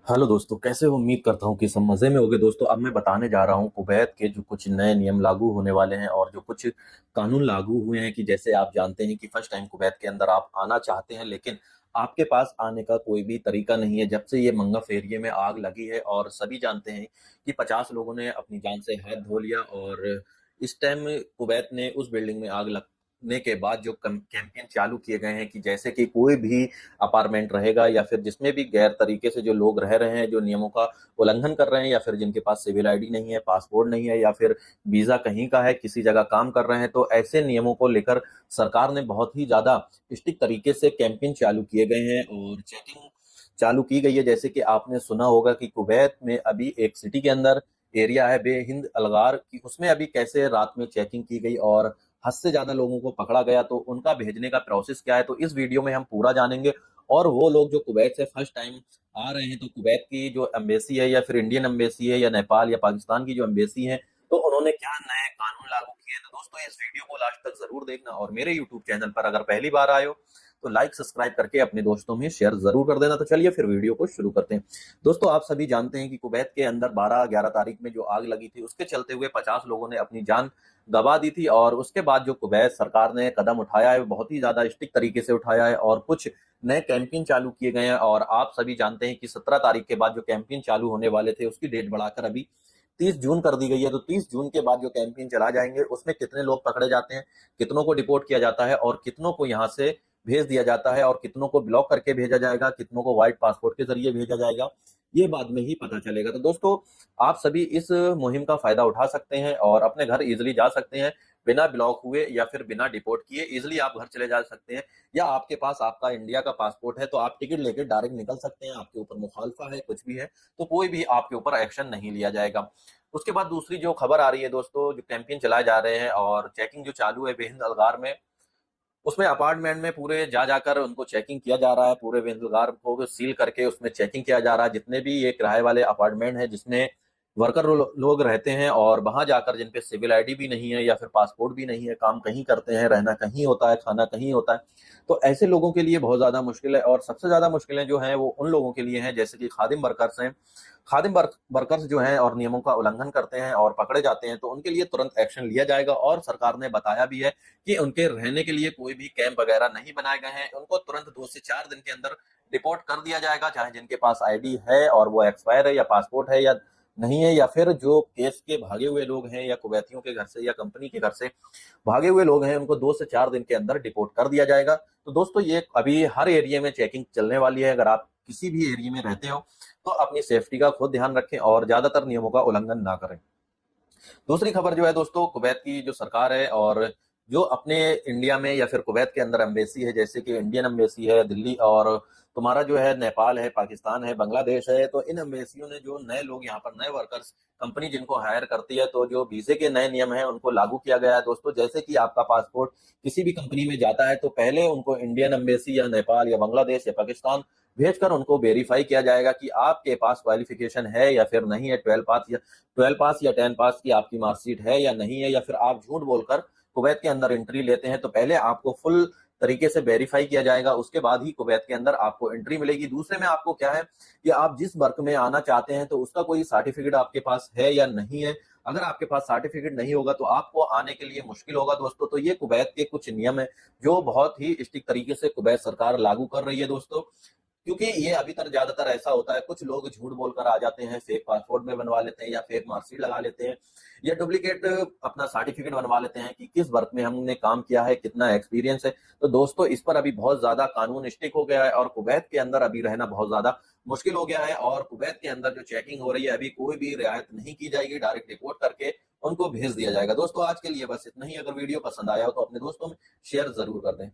Hello दोस्तों, कैसे हो? उम्मीद करता हूँ कि सब मज़े में होगे। दोस्तों, अब मैं बताने जा रहा हूँ कुवैत के जो कुछ नए नियम लागू होने वाले हैं और जो कुछ कानून लागू हुए हैं कि जैसे आप जानते हैं कि फर्स्ट टाइम कुवैत के अंदर आप आना चाहते हैं, लेकिन आपके पास आने का कोई भी तरीका नहीं है। जब से ये मंगफ एरिया में आग लगी है और सभी जानते हैं कि 50 लोगों ने अपनी जान से हाथ धो लिया और इस टाइम कुवैत ने उस बिल्डिंग में आग लगने के बाद जो कैंपेन चालू किए गए हैं कि जैसे कि कोई भी अपार्टमेंट रहेगा या फिर जिसमें भी गैर तरीके से जो लोग रह रहे हैं, जो नियमों का उल्लंघन कर रहे हैं या फिर जिनके पास सिविल आईडी नहीं है, पासपोर्ट नहीं है या फिर वीजा कहीं का है, किसी जगह काम कर रहे हैं, तो ऐसे नियमों को लेकर सरकार ने बहुत ही ज्यादा स्ट्रिक्ट तरीके से कैंपेन चालू किए गए हैं और चेकिंग चालू की गई है। जैसे कि आपने सुना होगा कि कुवैत में अभी एक सिटी के अंदर एरिया है बेहिंद अलगार की, उसमें अभी कैसे रात में चेकिंग की गई और हद से ज्यादा लोगों को पकड़ा गया, तो उनका भेजने का प्रोसेस क्या है, तो इस वीडियो में हम पूरा जानेंगे। और वो लोग जो कुवैत से फर्स्ट टाइम आ रहे हैं, तो कुवैत की जो एम्बेसी है या फिर इंडियन एम्बेसी है या नेपाल या पाकिस्तान की जो एम्बेसी है, तो उन्होंने क्या नए कानून लागू किए हैं। तो दोस्तों, इस वीडियो को लास्ट तक जरूर देखना और मेरे यूट्यूब चैनल पर अगर पहली बार आए हो तो लाइक सब्सक्राइब करके अपने दोस्तों में शेयर जरूर कर देना। तो चलिए फिर वीडियो को शुरू करते हैं। दोस्तों, आप सभी जानते हैं कि कुवैत के अंदर 12-11 तारीख में जो आग लगी थी, उसके चलते हुए 50 लोगों ने अपनी जान गंवा दी थी और उसके बाद जो कुवैत सरकार ने कदम उठाया है वो बहुत ही ज्यादा स्ट्रिक्ट तरीके से उठाया है और कुछ नए कैंपेन चालू किए गए हैं। और आप सभी जानते हैं कि 17 तारीख के बाद जो कैंपेन चालू होने वाले थे उसकी डेट बढ़ाकर अभी 30 जून कर दी गई है। तो 30 जून के बाद जो कैंपेन चला जाएंगे उसमें कितने लोग पकड़े जाते हैं, कितनों को डिपोर्ट किया जाता है और कितनों को यहाँ से भेज दिया जाता है और कितनों को ब्लॉक करके भेजा जाएगा, कितनों को व्हाइट पासपोर्ट के जरिए भेजा जाएगा, ये बाद में ही पता चलेगा। तो दोस्तों, आप सभी इस मुहिम का फायदा उठा सकते हैं और अपने घर इजिली जा सकते हैं बिना ब्लॉक हुए या फिर बिना डिपोर्ट किए। इजिली आप घर चले जा सकते हैं या आपके पास आपका इंडिया का पासपोर्ट है तो आप टिकट लेकर डायरेक्ट निकल सकते हैं। आपके ऊपर मुखालफा है, कुछ भी है, तो कोई भी आपके ऊपर एक्शन नहीं लिया जाएगा। उसके बाद दूसरी जो खबर आ रही है दोस्तों, जो कैंपेन चलाए जा रहे हैं और चेकिंग जो चालू है बेहिंद अलगार में, उसमें अपार्टमेंट में पूरे जा जाकर उनको चेकिंग किया जा रहा है। पूरे वेंटलगार को सील करके उसमें चेकिंग किया जा रहा है। जितने भी ये किराए वाले अपार्टमेंट हैं जिसमें वर्कर लोग रहते हैं और वहां जाकर जिन पे सिविल आईडी भी नहीं है या फिर पासपोर्ट भी नहीं है, काम कहीं करते हैं, रहना कहीं होता है, खाना कहीं होता है, तो ऐसे लोगों के लिए बहुत ज्यादा मुश्किल है। और सबसे ज्यादा मुश्किलें जो हैं वो उन लोगों के लिए हैं जैसे कि खादिम वर्कर्स हैं। खादिम वर्कर्स जो हैं और नियमों का उल्लंघन करते हैं और पकड़े जाते हैं तो उनके लिए तुरंत एक्शन लिया जाएगा। और सरकार ने बताया भी है कि उनके रहने के लिए कोई भी कैंप वगैरह नहीं बनाए गए हैं। उनको तुरंत 2 से 4 दिन के अंदर रिपोर्ट कर दिया जाएगा, चाहे जिनके पास आईडी है और वो एक्सपायर है या पासपोर्ट है या नहीं है, या फिर जो केस के भागे हुए लोग हैं या कुवैतियों के घर से या कंपनी के घर से भागे हुए लोग हैं, उनको 2 से 4 दिन के अंदर डिपोर्ट कर दिया जाएगा। तो दोस्तों, ये अभी हर एरिया में चेकिंग चलने वाली है। अगर आप किसी भी एरिया में रहते हो तो अपनी सेफ्टी का खुद ध्यान रखें और ज्यादातर नियमों का उल्लंघन ना करें। दूसरी खबर जो है दोस्तों, कुवैत की जो सरकार है और जो अपने इंडिया में या फिर कुवैत के अंदर एम्बेसी है, जैसे कि इंडियन एम्बेसी है दिल्ली और तुम्हारा जो है नेपाल है, पाकिस्तान है, बांग्लादेश है, तो इन एम्बेसियों ने जो नए लोग यहाँ पर नए वर्कर्स कंपनी जिनको हायर करती है, तो जो वीजे के नए नियम है उनको लागू किया गया है दोस्तों। जैसे कि आपका पासपोर्ट किसी भी कंपनी में जाता है तो पहले उनको इंडियन एम्बेसी या नेपाल या बांग्लादेश या पाकिस्तान भेजकर उनको वेरीफाई किया जाएगा कि आपके पास क्वालिफिकेशन है या फिर नहीं है, 12 पास या 10 पास की आपकी मार्कशीट है या नहीं है, या फिर आप झूठ बोलकर कुवैत के अंदर एंट्री लेते हैं, तो पहले आपको फुल तरीके से वेरीफाई किया जाएगा, उसके बाद ही कुवैत के अंदर आपको एंट्री मिलेगी। दूसरे में आपको क्या है कि आप जिस वर्क में आना चाहते हैं तो उसका कोई सर्टिफिकेट आपके पास है या नहीं है। अगर आपके पास सर्टिफिकेट नहीं होगा तो आपको आने के लिए मुश्किल होगा दोस्तों। तो ये कुवैत के कुछ नियम है जो बहुत ही स्ट्रिक्ट तरीके से कुवैत सरकार लागू कर रही है दोस्तों। क्योंकि ये अभी तक ज्यादातर ऐसा होता है, कुछ लोग झूठ बोलकर आ जाते हैं, फेक पासपोर्ट में बनवा लेते हैं या फेक मार्कशीट लगा लेते हैं या डुप्लीकेट अपना सर्टिफिकेट बनवा लेते हैं कि किस वर्क में हमने काम किया है, कितना एक्सपीरियंस है। तो दोस्तों, इस पर अभी बहुत ज्यादा कानून स्ट्रिक्ट हो गया है और कुवैत के अंदर अभी रहना बहुत ज्यादा मुश्किल हो गया है। और कुवैत के अंदर जो चेकिंग हो रही है अभी कोई भी रियायत नहीं की जाएगी, डायरेक्ट रिपोर्ट करके उनको भेज दिया जाएगा। दोस्तों, आज के लिए बस इतना ही। अगर वीडियो पसंद आया हो तो अपने दोस्तों में शेयर जरूर कर दें।